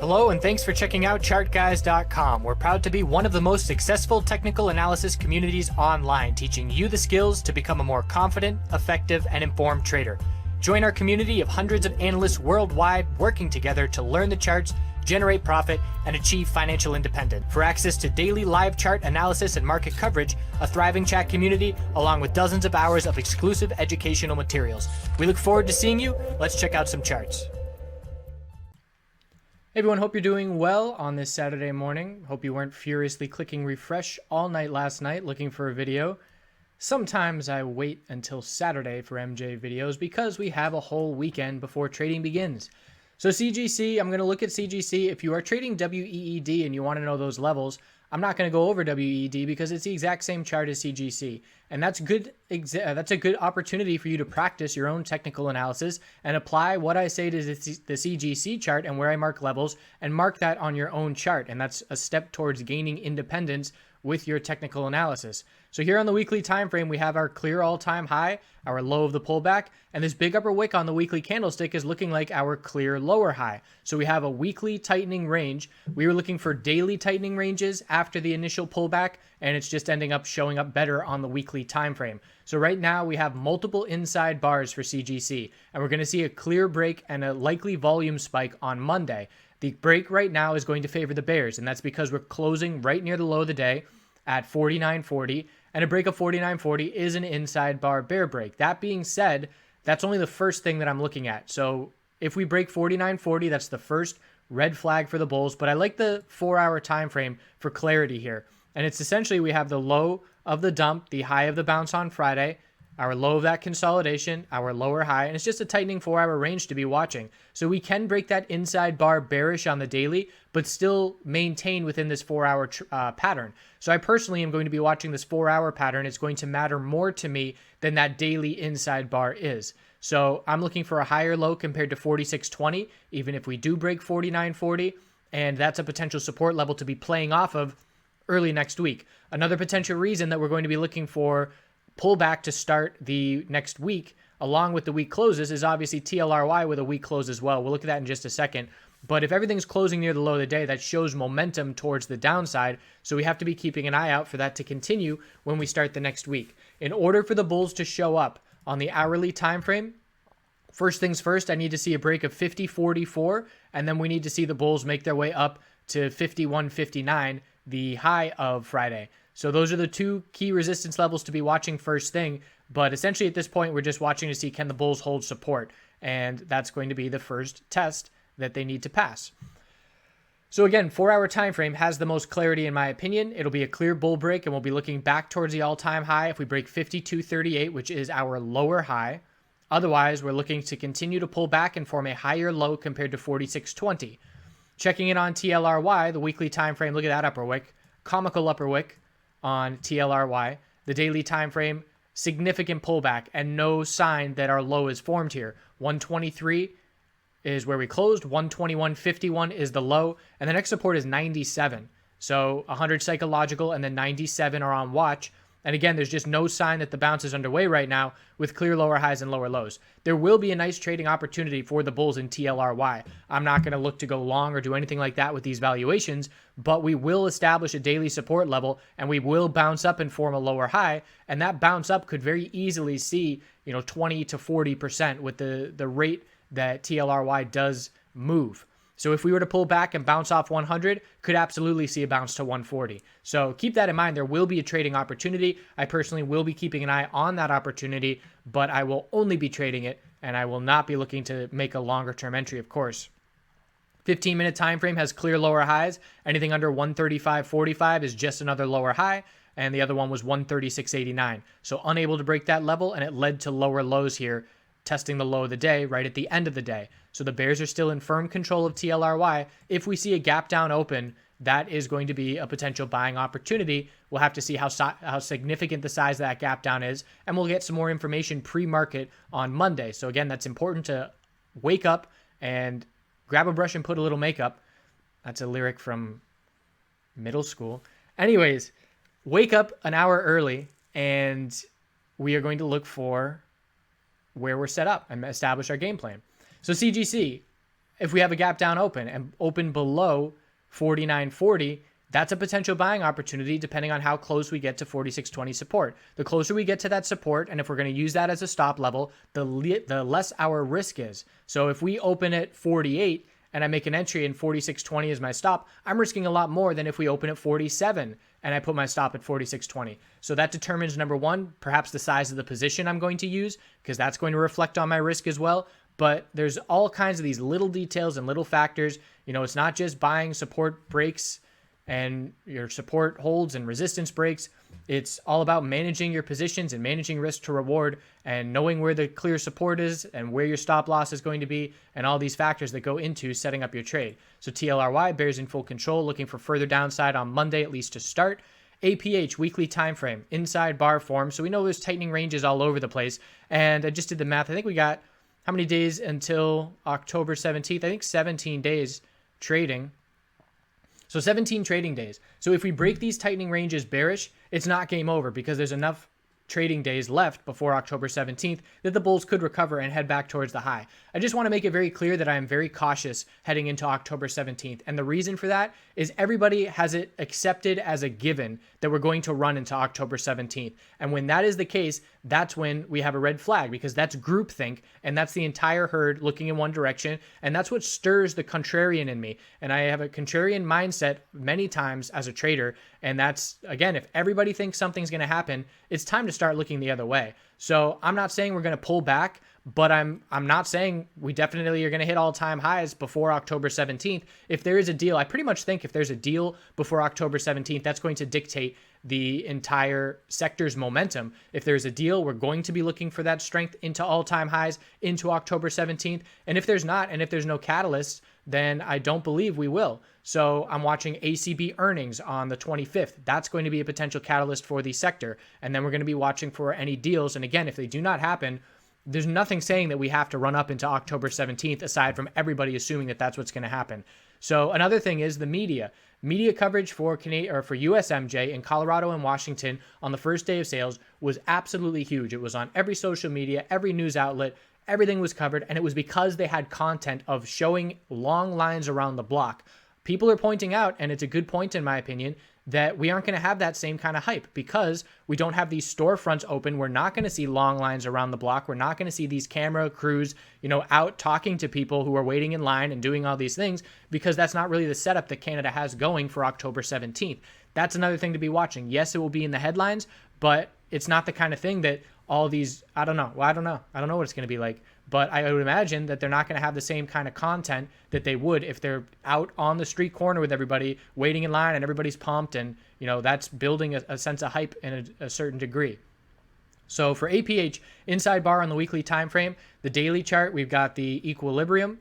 Hello and thanks for checking out ChartGuys.com. We're proud to be one of the most successful technical analysis communities online, teaching you the skills to become a more confident, effective, and informed trader. Join our community of hundreds of analysts worldwide working together to learn the charts, generate profit, and achieve financial independence. For access to daily live chart analysis and market coverage, a thriving chat community, along with dozens of hours of exclusive educational materials. We look forward to seeing you. Let's check out some charts. Hey everyone, hope you're doing well on this Saturday morning. Hope you weren't furiously clicking refresh all night last night looking for a video. Sometimes I wait until Saturday for MJ videos because we have a whole weekend before trading begins. So CGC, I'm going to look at CGC. If you are trading WEED and you want to know those levels, I'm not going to go over WEED because it's the exact same chart as CGC. And that's a good opportunity for you to practice your own technical analysis and apply what I say to the CGC chart and where I mark levels and mark that on your own chart. And that's a step towards gaining independence with your technical analysis. So here on the weekly time frame, we have our clear all-time high, our low of the pullback, and this big upper wick on the weekly candlestick is looking like our clear lower high. So we have a weekly tightening range. We were looking for daily tightening ranges after the initial pullback, and it's just ending up showing up better on the weekly time frame. So right now we have multiple inside bars for CGC, and we're going to see a clear break and a likely volume spike on Monday. The break right now is going to favor the bears, and that's because we're closing right near the low of the day at 49.40, and a break of 49.40 is an inside bar bear break. That being said, that's only the first thing that I'm looking at. So if we break 49.40, that's the first red flag for the bulls, but I like the 4-hour time frame for clarity here. And it's essentially we have the low of the dump, the high of the bounce on Friday, our low of that consolidation, our lower high, and it's just a tightening 4-hour range to be watching. So we can break that inside bar bearish on the daily, but still maintain within this 4-hour pattern. So I personally am going to be watching this 4-hour pattern. It's going to matter more to me than that daily inside bar is. So I'm looking for a higher low compared to 46.20, even if we do break 49.40, and that's a potential support level to be playing off of early next week. Another potential reason that we're going to be looking for pullback to start the next week, along with the week closes, is obviously TLRY with a week close as well. We'll look at that in just a second. But if everything's closing near the low of the day, that shows momentum towards the downside. So we have to be keeping an eye out for that to continue when we start the next week. In order for the bulls to show up on the hourly time frame, first things first, I need to see a break of 50.44, and then we need to see the bulls make their way up to 51.59, the high of Friday. So those are the two key resistance levels to be watching first thing. But essentially at this point, we're just watching to see can the bulls hold support. And that's going to be the first test that they need to pass. So again, 4-hour time frame has the most clarity in my opinion. It'll be a clear bull break, and we'll be looking back towards the all-time high if we break 52.38, which is our lower high. Otherwise, we're looking to continue to pull back and form a higher low compared to 46.20. Checking in on TLRY, the weekly time frame, look at that upper wick, comical upper wick on TLRY. The daily time frame, significant pullback and no sign that our low is formed here. 123 is where we closed. 121.51 is the low, and the next support is 97. So 100 psychological and then 97 are on watch. And again, there's just no sign that the bounce is underway right now with clear lower highs and lower lows. There will be a nice trading opportunity for the bulls in TLRY. I'm not going to look to go long or do anything like that with these valuations, but we will establish a daily support level and we will bounce up and form a lower high. And that bounce up could very easily see, 20 to 40% with the rate that TLRY does move. So if we were to pull back and bounce off 100, could absolutely see a bounce to 140. So keep that in mind. There will be a trading opportunity. I personally will be keeping an eye on that opportunity, but I will only be trading it, and I will not be looking to make a longer-term entry, of course. 15-minute time frame has clear lower highs. Anything under 135.45 is just another lower high, and the other one was 136.89. So unable to break that level, and it led to lower lows here, testing the low of the day right at the end of the day. So the bears are still in firm control of TLRY. If we see a gap down open, that is going to be a potential buying opportunity. We'll have to see how significant the size of that gap down is, and we'll get some more information pre-market on Monday. So again, that's important to wake up and grab a brush and put a little makeup. That's a lyric from middle school. Anyways, wake up an hour early, and we are going to look for where we're set up and establish our game plan. So CGC, if we have a gap down open and open below 49.40, that's a potential buying opportunity depending on how close we get to 46.20 support. The closer we get to that support, and if we're going to use that as a stop level, the less our risk is. So if we open at 48 and I make an entry and 46.20 is my stop, I'm risking a lot more than if we open at 47 and I put my stop at 46.20. So that determines, number one, perhaps the size of the position I'm going to use, because that's going to reflect on my risk as well. But there's all kinds of these little details and little factors. It's not just buying support breaks and your support holds and resistance breaks. It's all about managing your positions and managing risk to reward and knowing where the clear support is and where your stop loss is going to be and all these factors that go into setting up your trade. So TLRY, bears in full control, looking for further downside on Monday, at least to start. APH, weekly time frame, inside bar form. So we know there's tightening ranges all over the place. And I just did the math. I think we got how many days until October 17th? I think 17 days trading. So 17 trading days. So if we break these tightening ranges bearish, it's not game over because there's enough trading days left before October 17th that the bulls could recover and head back towards the high. I just want to make it very clear that I am very cautious heading into October 17th. And the reason for that is everybody has it accepted as a given that we're going to run into October 17th. And when that is the case, that's when we have a red flag, because that's groupthink and that's the entire herd looking in one direction. And that's what stirs the contrarian in me. And I have a contrarian mindset many times as a trader. And that's, again, if everybody thinks something's going to happen, it's time to start looking the other way. So I'm not saying we're going to pull back, but I'm not saying we definitely are going to hit all-time highs before October 17th. If there is a deal, I pretty much think if there's a deal before October 17th, that's going to dictate the entire sector's momentum. If there's a deal, we're going to be looking for that strength into all-time highs into October 17th. And if there's not, and if there's no catalyst, then I don't believe we will. So I'm watching ACB earnings on the 25th. That's going to be a potential catalyst for the sector. And then we're going to be watching for any deals. And again, if they do not happen, there's nothing saying that we have to run up into October 17th aside from everybody assuming that that's what's going to happen. So another thing is the media. Media coverage for Canadian or for USMJ in Colorado and Washington on the first day of sales was absolutely huge. It was on every social media, every news outlet. Everything was covered, and it was because they had content of showing long lines around the block. People are pointing out, and it's a good point in my opinion, that we aren't going to have that same kind of hype because we don't have these storefronts open. We're not going to see long lines around the block. We're not going to see these camera crews, out talking to people who are waiting in line and doing all these things, because that's not really the setup that Canada has going for October 17th. That's another thing to be watching. Yes, it will be in the headlines, but it's not the kind of thing that all these, I don't know what it's going to be like, but I would imagine that they're not going to have the same kind of content that they would if they're out on the street corner with everybody waiting in line and everybody's pumped, and that's building a sense of hype in a certain degree. So for APH, inside bar on the weekly time frame, the daily chart, we've got the equilibrium,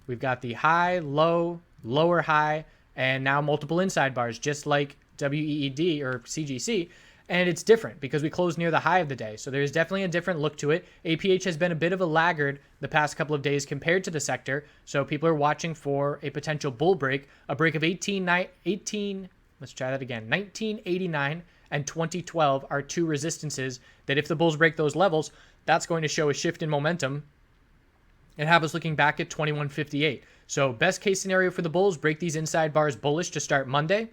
we've got the high, low, lower high, and now multiple inside bars, just like WEED or CGC. And it's different because we closed near the high of the day. So there's definitely a different look to it. APH has been a bit of a laggard the past couple of days compared to the sector. So people are watching for a potential bull break, a break of 1989 and 2012 are two resistances that if the bulls break those levels, that's going to show a shift in momentum and have us looking back at 2158. So best case scenario for the bulls, break these inside bars bullish to start Monday.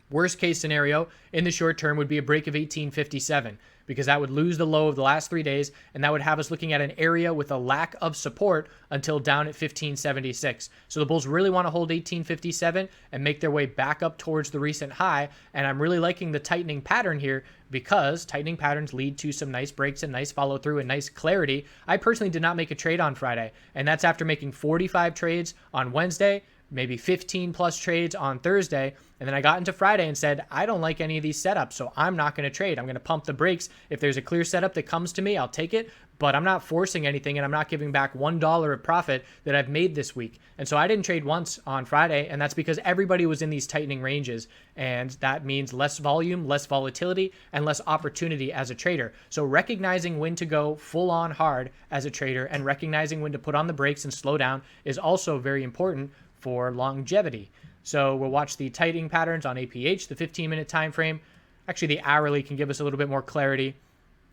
Worst case scenario in the short term would be a break of 1857 because that would lose the low of the last 3 days, and that would have us looking at an area with a lack of support until down at 1576. So the bulls really want to hold 1857 and make their way back up towards the recent high, and I'm really liking the tightening pattern here because tightening patterns lead to some nice breaks and nice follow through and nice clarity. I personally did not make a trade on Friday, and that's after making 45 trades on Wednesday, maybe 15 plus trades on Thursday. And then I got into Friday and said, I don't like any of these setups, so I'm not going to trade. I'm going to pump the brakes. If there's a clear setup that comes to me, I'll take it, but I'm not forcing anything, and I'm not giving back $1 of profit that I've made this week. And so I didn't trade once on Friday, and that's because everybody was in these tightening ranges, and that means less volume, less volatility, and less opportunity as a trader. So recognizing when to go full on hard as a trader and recognizing when to put on the brakes and slow down is also very important for longevity. So we'll watch the tightening patterns on APH, the 15-minute time frame. Actually, the hourly can give us a little bit more clarity.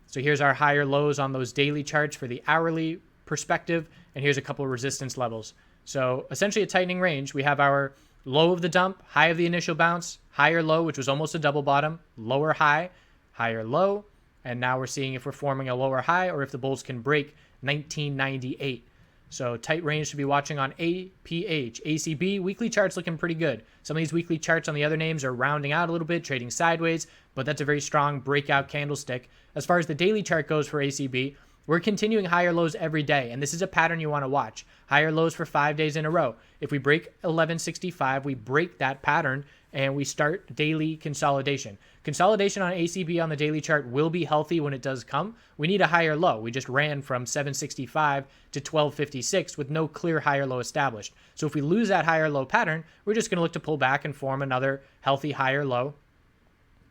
So here's our higher lows on those daily charts for the hourly perspective, and here's a couple of resistance levels. So essentially a tightening range. We have our low of the dump, high of the initial bounce, higher low, which was almost a double bottom, lower high, higher low, and now we're seeing if we're forming a lower high or if the bulls can break 1998. So tight range to be watching on APH. ACB, weekly charts looking pretty good. Some of these weekly charts on the other names are rounding out a little bit, trading sideways, but that's a very strong breakout candlestick. As far as the daily chart goes for ACB, we're continuing higher lows every day, and this is a pattern you want to watch. Higher lows for 5 days in a row. If we break 1165, we break that pattern, and we start daily consolidation. Consolidation on ACB on the daily chart will be healthy when it does come. We need a higher low. We just ran from 765 to 1256 with no clear higher low established. So if we lose that higher low pattern, we're just going to look to pull back and form another healthy higher low.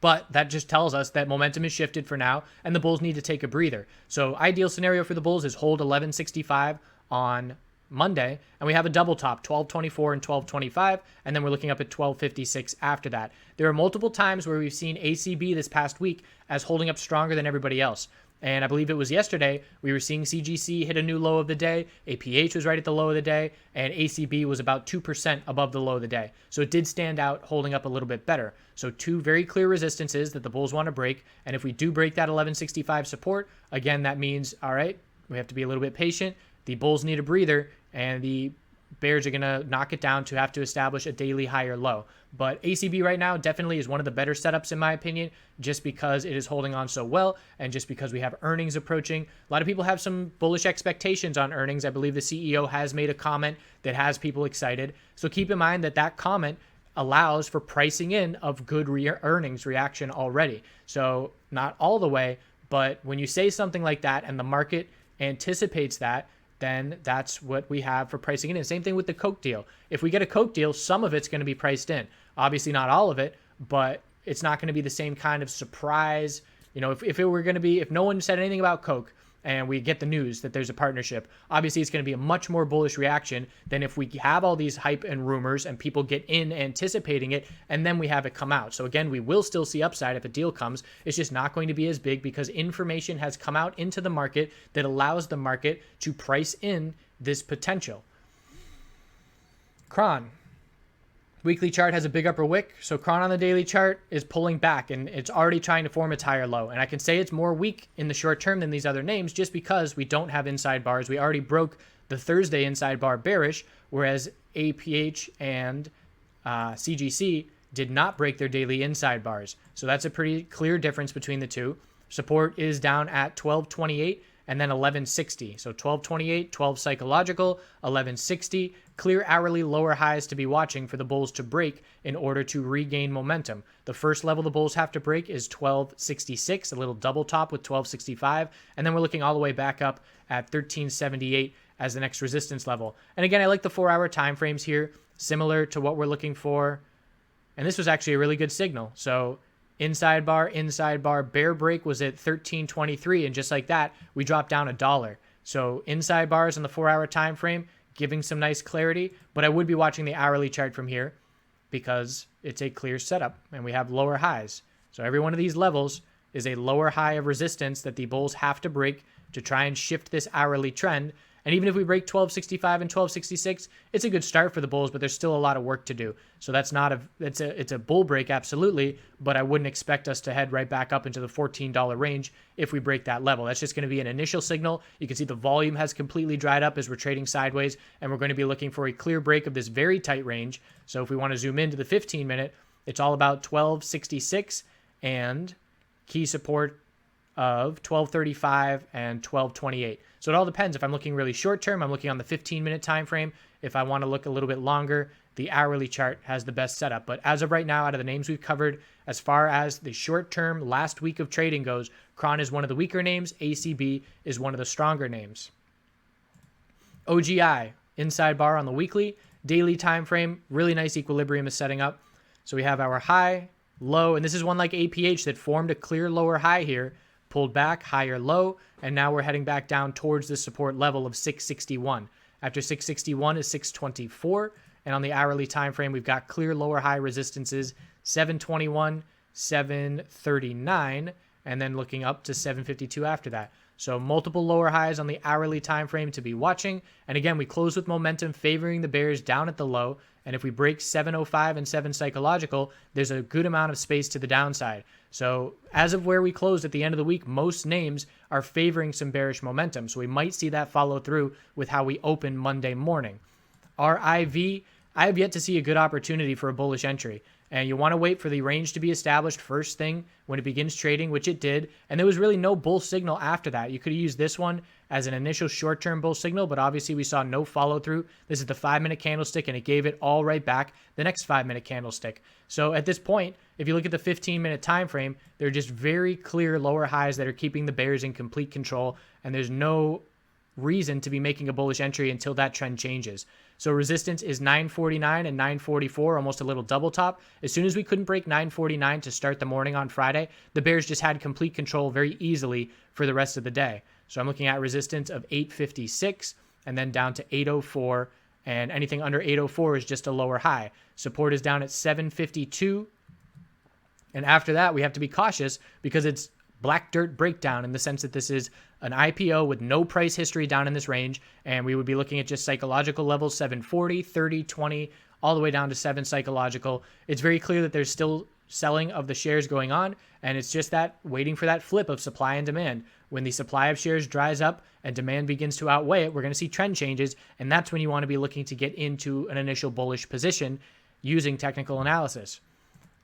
But that just tells us that momentum is shifted for now, and the bulls need to take a breather. So ideal scenario for the bulls is hold 1165 on Monday, and we have a double top, 1224 and 1225, and then we're looking up at 1256 after that. There are multiple times where we've seen ACB this past week as holding up stronger than everybody else. And I believe it was yesterday, we were seeing CGC hit a new low of the day, APH was right at the low of the day, and ACB was about 2% above the low of the day. So it did stand out, holding up a little bit better. So two very clear resistances that the bulls want to break, and if we do break that 1165 support, again, that means, all right, we have to be a little bit patient. The bulls need a breather, and the bears are going to knock it down to have to establish a daily higher low. But ACB right now definitely is one of the better setups in my opinion, just because it is holding on so well and just because we have earnings approaching. A lot of people have some bullish expectations on earnings. I believe the CEO has made a comment that has people excited. So keep in mind that that comment allows for pricing in of good earnings reaction already. So not all the way, but when you say something like that and the market anticipates that, then that's what we have for pricing in. Same thing with the Coke deal. If we get a Coke deal, some of it's going to be priced in. Obviously not all of it, but it's not going to be the same kind of surprise. You know, if it were going to be, if no one said anything about Coke and we get the news that there's a partnership, obviously it's going to be a much more bullish reaction than if we have all these hype and rumors and people get in anticipating it and then we have it come out. So again, we will still see upside if a deal comes. It's just not going to be as big because information has come out into the market that allows the market to price in this potential. CRON. Weekly chart has a big upper wick, so CRON on the daily chart is pulling back, and it's already trying to form its higher low. And I can say it's more weak in the short term than these other names just because we don't have inside bars. We already broke the Thursday inside bar bearish, whereas APH and CGC did not break their daily inside bars. So that's a pretty clear difference between the two. Support is down at 1228 and then 1160. So 1228, 12 psychological, 1160. Clear hourly lower highs to be watching for the bulls to break in order to regain momentum. The first level the bulls have to break is 1266, a little double top with 1265, and then we're looking all the way back up at 1378 as the next resistance level. And again, I like the 4-hour time frames here, similar to what we're looking for. And this was actually a really good signal. So inside bar, bear break was at 1323, and just like that, we dropped down $1. So inside bars on the 4-hour time frame, giving some nice clarity, but I would be watching the hourly chart from here because it's a clear setup and we have lower highs. So every one of these levels is a lower high of resistance that the bulls have to break to try and shift this hourly trend. And even if we break 1265 and 1266, it's a good start for the bulls, but there's still a lot of work to do. So that's not it's a bull break, absolutely, but I wouldn't expect us to head right back up into the $14 range if we break that level. That's just going to be an initial signal. You can see the volume has completely dried up as we're trading sideways, and we're going to be looking for a clear break of this very tight range. So if we want to zoom into the 15-minute, it's all about 1266 and key support of 1235 and 1228. So it all depends. If I'm looking really short term, I'm looking on the 15-minute time frame. If I want to look a little bit longer, the hourly chart has the best setup. But as of right now, out of the names we've covered, as far as the short term last week of trading goes, CRON is one of the weaker names. ACB is one of the stronger names. OGI, inside bar on the weekly. Daily time frame, really nice equilibrium is setting up. So we have our high, low, and this is one like APH that formed a clear lower high here, pulled back, higher low, and now we're heading back down towards the support level of 661. After 661 is 624, and on the hourly time frame, we've got clear lower high resistances, 721, 739, and then looking up to 752 after that. So multiple lower highs on the hourly time frame to be watching. And again, we close with momentum favoring the bears down at the low. And if we break 705 and 7 psychological, there's a good amount of space to the downside. So as of where we closed at the end of the week, most names are favoring some bearish momentum. So we might see that follow through with how we open Monday morning. Our IV, I have yet to see a good opportunity for a bullish entry. And you want to wait for the range to be established first thing when it begins trading, which it did. And there was really no bull signal after that. You could have used this one as an initial short-term bull signal, but obviously we saw no follow-through. This is the 5-minute candlestick, and it gave it all right back the next 5-minute candlestick. So at this point, if you look at the 15-minute time frame, there are just very clear lower highs that are keeping the bears in complete control, and there's no reason to be making a bullish entry until that trend changes. So resistance is 949 and 944, almost a little double top. As soon as we couldn't break 949 to start the morning on Friday, the bears just had complete control very easily for the rest of the day. So I'm looking at resistance of 856 and then down to 804, and anything under 804 is just a lower high. Support is down at 752. And after that, we have to be cautious because it's black dirt breakdown in the sense that this is an IPO with no price history down in this range, and we would be looking at just psychological levels 740, 30, 20, all the way down to 7 psychological. It's very clear that there's still selling of the shares going on, and it's just that waiting for that flip of supply and demand. When the supply of shares dries up and demand begins to outweigh it, we're going to see trend changes, and that's when you want to be looking to get into an initial bullish position using technical analysis.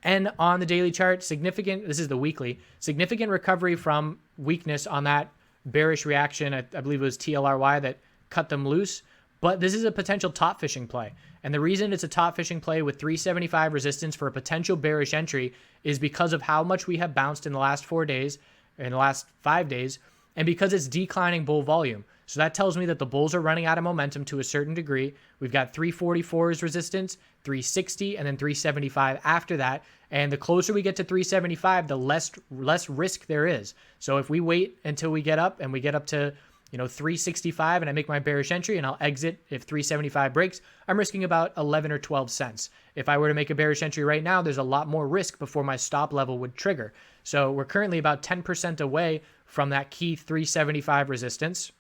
And on the daily chart, this is the weekly, significant recovery from weakness on that bearish reaction. I believe it was TLRY that cut them loose. But this is a potential top fishing play. And the reason it's a top fishing play with 375 resistance for a potential bearish entry is because of how much we have bounced in the last 4 days, in the last 5 days, and because it's declining bull volume. So that tells me that the bulls are running out of momentum to a certain degree. We've got 344 as resistance, 360, and then 375 after that. And the closer we get to 375, the less risk there is. So if we wait until we get up and we get up to 365 and I make my bearish entry and I'll exit if 375 breaks, I'm risking about 11 or 12 cents. If I were to make a bearish entry right now, there's a lot more risk before my stop level would trigger. So we're currently about 10% away from that key 375 resistance.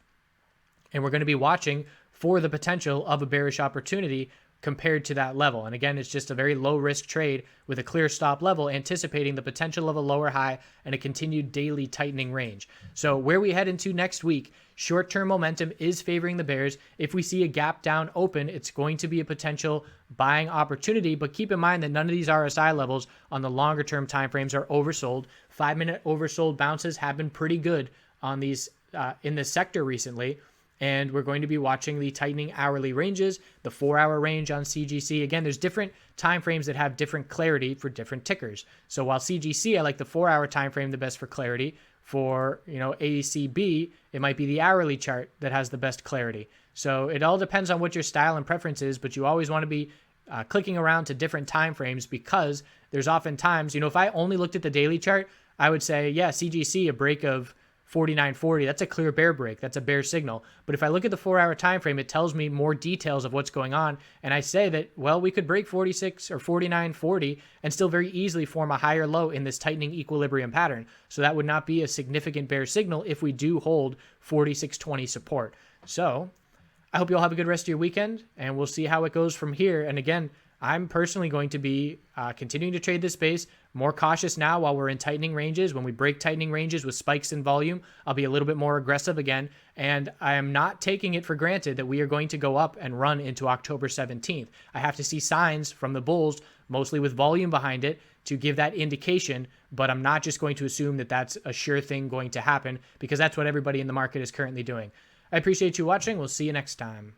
And we're going to be watching for the potential of a bearish opportunity compared to that level. And again, it's just a very low risk trade with a clear stop level, anticipating the potential of a lower high and a continued daily tightening range. So where we head into next week, short-term momentum is favoring the bears. If we see a gap down open, it's going to be a potential buying opportunity, but keep in mind that none of these RSI levels on the longer term timeframes are oversold. 5-minute oversold bounces have been pretty good on these in this sector recently. And we're going to be watching the tightening hourly ranges, the 4-hour range on CGC. Again, there's different time frames that have different clarity for different tickers. So while CGC, I like the 4-hour time frame the best for clarity. For ACB, it might be the hourly chart that has the best clarity. So it all depends on what your style and preference is, but you always want to be clicking around to different time frames because there's often times, if I only looked at the daily chart, I would say, yeah, CGC, a break of 49.40, that's a clear bear break. That's a bear signal. But if I look at the 4-hour time frame, it tells me more details of what's going on. And I say that, well, we could break 46 or 49.40 and still very easily form a higher low in this tightening equilibrium pattern. So that would not be a significant bear signal if we do hold 46.20 support. So I hope you all have a good rest of your weekend, and we'll see how it goes from here. And again, I'm personally going to be continuing to trade this space, more cautious now while we're in tightening ranges. When we break tightening ranges with spikes in volume, I'll be a little bit more aggressive again. And I am not taking it for granted that we are going to go up and run into October 17th. I have to see signs from the bulls, mostly with volume behind it, to give that indication. But I'm not just going to assume that that's a sure thing going to happen, because that's what everybody in the market is currently doing. I appreciate you watching. We'll see you next time.